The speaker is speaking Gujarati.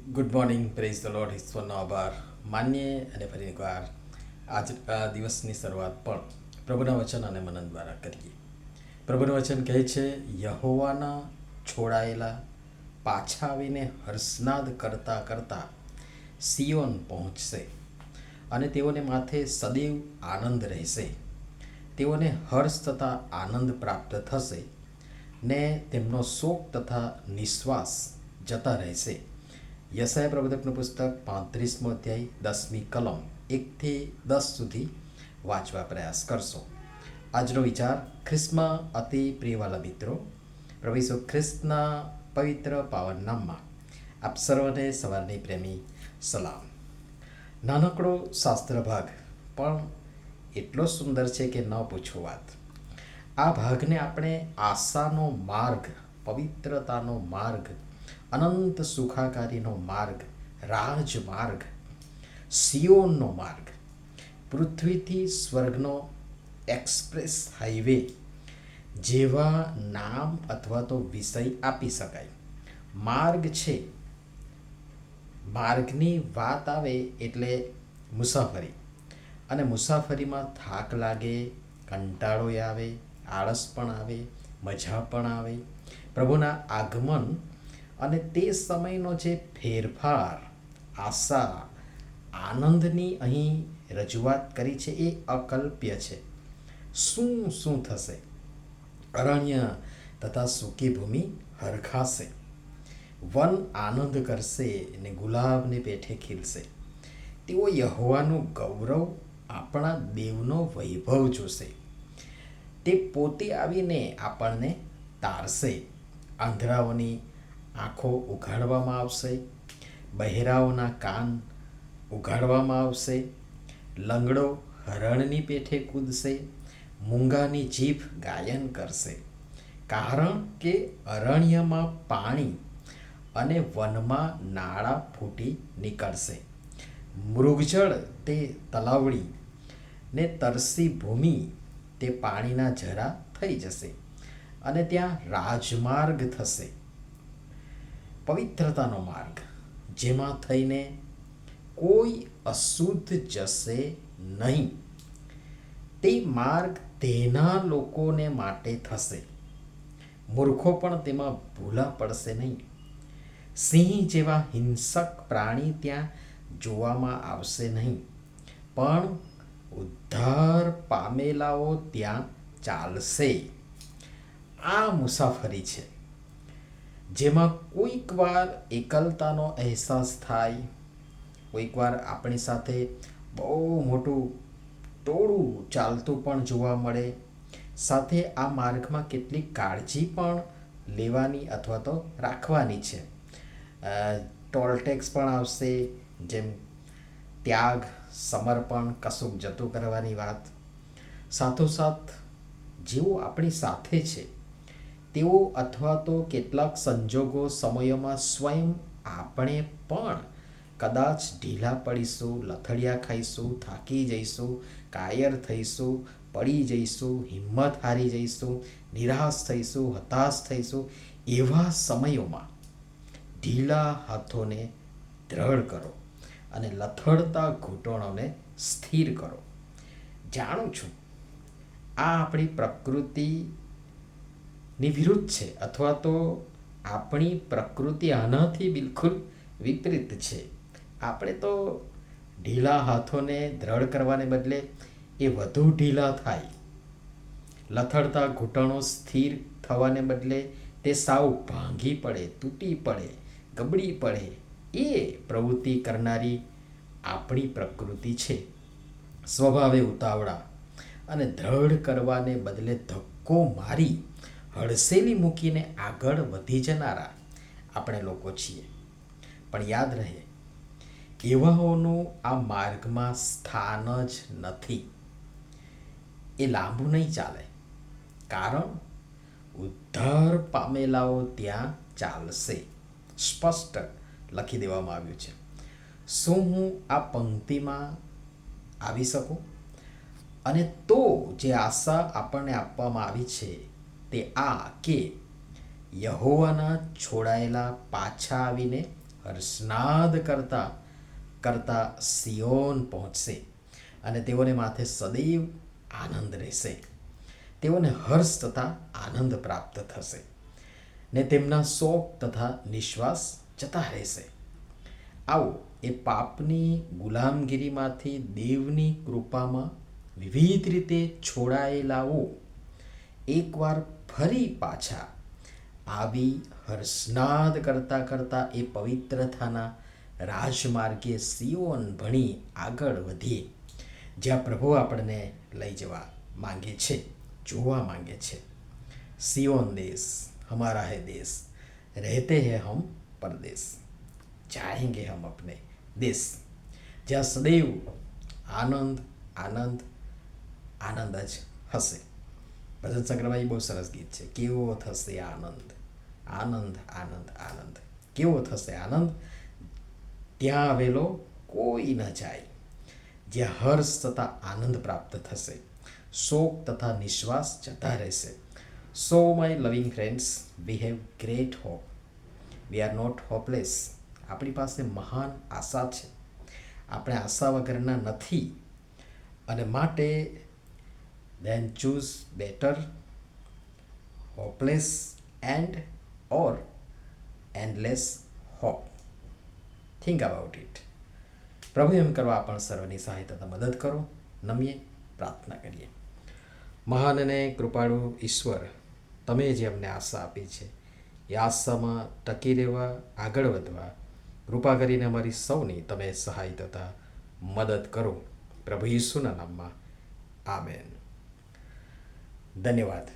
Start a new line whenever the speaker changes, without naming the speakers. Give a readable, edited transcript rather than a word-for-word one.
Good morning, praise the Lord, ઈશ્વરનો આભાર માનીએ અને ફરી એકવાર આજ દિવસની શરૂઆત પણ પ્રભુના વચન અને મનન દ્વારા કરીએ. પ્રભુનું વચન કહે છે, યહોવાના છોડાયેલા પાછા આવીને હર્ષનાદ કરતા કરતા સિયોન પહોંચશે અને તેઓને માથે સદૈવ આનંદ રહેશે. તેઓને હર્ષ તથા આનંદ પ્રાપ્ત થશે ને તેમનો શોક તથા નિશ્વાસ જતા રહેશે. યશાયા પ્રવચકનું પુસ્તક 35મો અધ્યાય 10મી કલમ 1-10 સુધી વાંચવા પ્રયાસ કરશો. આજનો વિચાર ખ્રિસ્તમાં અતિ પ્રિયવાલા મિત્રો, પ્રભુ ઈસુ ખ્રિસ્તના પવિત્ર પાવન નામમાં આપ સર્વને સવારની પ્રેમી સલામ. નાનકડો શાસ્ત્ર ભાગ પણ એટલો સુંદર છે કે ન પૂછો વાત. આ ભાગને આપણે આશાનો માર્ગ, પવિત્રતાનો માર્ગ, અનંત સુખાકારીનો માર્ગ, રાજમાર્ગ, સિયોનનો માર્ગ, પૃથ્વીથી સ્વર્ગનો એક્સપ્રેસ હાઈવે જેવા નામ અથવા તો વિષય આપી શકાય. માર્ગ છે. માર્ગની વાત આવે એટલે મુસાફરી, અને મુસાફરીમાં થાક લાગે, કંટાળો આવે, આળસ પણ આવે, મજા પણ આવે. પ્રભુના આગમન અને તે સમયનો જે ફેરફાર, આશા, આનંદની અહીં રજૂઆત કરી છે એ અકલ્પ્ય છે. શું શું થશે? અરણ્ય તથા સૂકી ભૂમિ હરખાશે, વન આનંદ કરશે ને ગુલાબને પેઠે ખીલશે. તેઓ યહોવાનું ગૌરવ, આપણા દેવનો વૈભવ જોશે. તે પોતે આવીને આપણને તારશે. આંધળાઓની આંખો ઉઘાડવામાં આવશે, બહેરાઓના કાન ઉઘાડવામાં આવશે, લંગડો હરણની પેઠે કૂદશે, મૂંગાની જીભ ગાયન કરશે. કારણ કે અરણ્યમાં પાણી અને વનમાં નાળા ફૂટી નીકળશે. મૃગજળ તે તલાવડી ને તરસી ભૂમિ તે પાણીના ઝરા થઈ જશે, અને ત્યાં રાજમાર્ગ થશે, પવિત્રતાનો માર્ગ, જેમાં થઈને કોઈ અશુદ્ધ જશે નહીં. તે માર્ગ તેના લોકોને માટે થશે. મૂર્ખો પણ તેમાં ભૂલા પડશે નહીં. સિંહ જેવા હિંસક પ્રાણી ત્યાં જોવામાં આવશે નહીં, પણ ઉદ્ધાર પામેલાઓ ત્યાં ચાલશે. આ મુસાફરી છે જેમાં કોઈક વાર એકલતાનો અહેસાસ થાય, કોઈક વાર આપણી સાથે બહુ મોટું ટોળું ચાલતું પણ જોવા મળે. સાથે આ માર્ગમાં કેટલીક કાળજી પણ લેવાની અથવા તો રાખવાની છે. ટોલ ટેક્સ પણ આવશે, જેમ ત્યાગ, સમર્પણ, કશુંક જતું કરવાની વાત. સાથોસાથ જેઓ આપણી સાથે છે તેઓ અથવા તો કેટલાક સંજોગો, સમયોમાં સ્વયં આપણે પણ કદાચ ઢીલા પડીશું, લથડિયા ખાઈશું, થાકી જઈશું, કાયર થઈશું, પડી જઈશું, હિંમત હારી જઈશું, નિરાશ થઈશું, હતાશ થઈશું. એવા સમયોમાં ઢીલા હાથોને દ્રઢ કરો અને લથડતા ઘૂંટણોને સ્થિર કરો. જાણું છું આ આપણી પ્રકૃતિની વિરુદ્ધ છે, અથવા તો આપણી પ્રકૃતિ આનાથી બિલકુલ વિપરીત છે. આપણે તો ઢીલા હાથોને દ્રઢ કરવાને બદલે એ વધુ ઢીલા થાય, લથડતા ઘૂંટણો સ્થિર થવાને બદલે તે સાવ ભાંગી પડે, તૂટી પડે, ગબડી પડે. એ પ્રવૃત્તિ કરનારી આપણી પ્રકૃતિ છે. સ્વભાવે ઉતાવળા અને દ્રઢ કરવાને બદલે ધક્કો મારી હડસેલી મૂકીને આગળ વધી જનારા આપણે લોકો છીએ. પણ યાદ રહે, એવાઓનું આ માર્ગમાં સ્થાન જ નથી. એ લાંબુ નહીં ચાલે, કારણ ઉદ્ધાર પામેલાઓ ત્યાં ચાલશે. સ્પષ્ટ લખી દેવામાં આવ્યું છે. શું હું આ પંક્તિમાં આવી શકું? અને તો જે આશા આપણને આપવામાં આવી છે તે આ કે યહોવાના છોડાયેલા પાછા આવીને હર્ષનાદ કરતા કરતા સિયોન પહોંચશે અને તેઓને માથે સદૈવ આનંદ રહેશે. તેઓને હર્ષ તથા આનંદ પ્રાપ્ત થશે ને તેમના શોક તથા નિશ્વાસ જતા રહેશે. આવો એ પાપની ગુલામગીરીમાંથી દેવની કૃપામાં વિવિધ રીતે છોડાયેલાઓ એકવાર ફરી પાછા આવી હર્ષનાદ કરતા કરતા એ પવિત્રતાના રાજમાર્ગે સિયોન ભણી આગળ વધીએ, જ્યાં પ્રભુ આપણને લઈ જવા માંગે છે, જોવા માંગે છે. सियोन देश हमारा है देश, रहते हैं हम परदेश, जाएंगे हम अपने देश, જ્યાં સદૈવ આનંદ આનંદ આનંદ જ હશે. ભજન સંગ્રહમાં એ બહુ સરસ ગીત છે. કેવો થશે આનંદ, આનંદ આનંદ આનંદ, કેવો થશે આનંદ, ત્યાં આવેલો કોઈ ન જાય, જ્યાં હર્ષ તથા આનંદ પ્રાપ્ત થશે, શોક તથા નિશ્વાસ જતા રહેશે. So my loving friends, we have great hope. We are not hopeless. આપણી પાસે મહાન આશા છે, આપણે આશા વગરના નથી. અને માટે then choose better hopeless and or endless hope. Think about it. પ્રભુ એમ કરવા આપણ સર્વની સહાયતા મદદ કરો. નમીએ પ્રાર્થના કરીએ. મહાન અને કૃપાળુ ઈશ્વર, તમે જે અમને આશા આપી છે એ આશામાં ટકી રહેવા, આગળ વધવા કૃપા કરીને અમારી સૌની તમે સહાય તથા મદદ કરો. પ્રભુ ઈસુના નામમાં આમેન. ધન્યવાદ.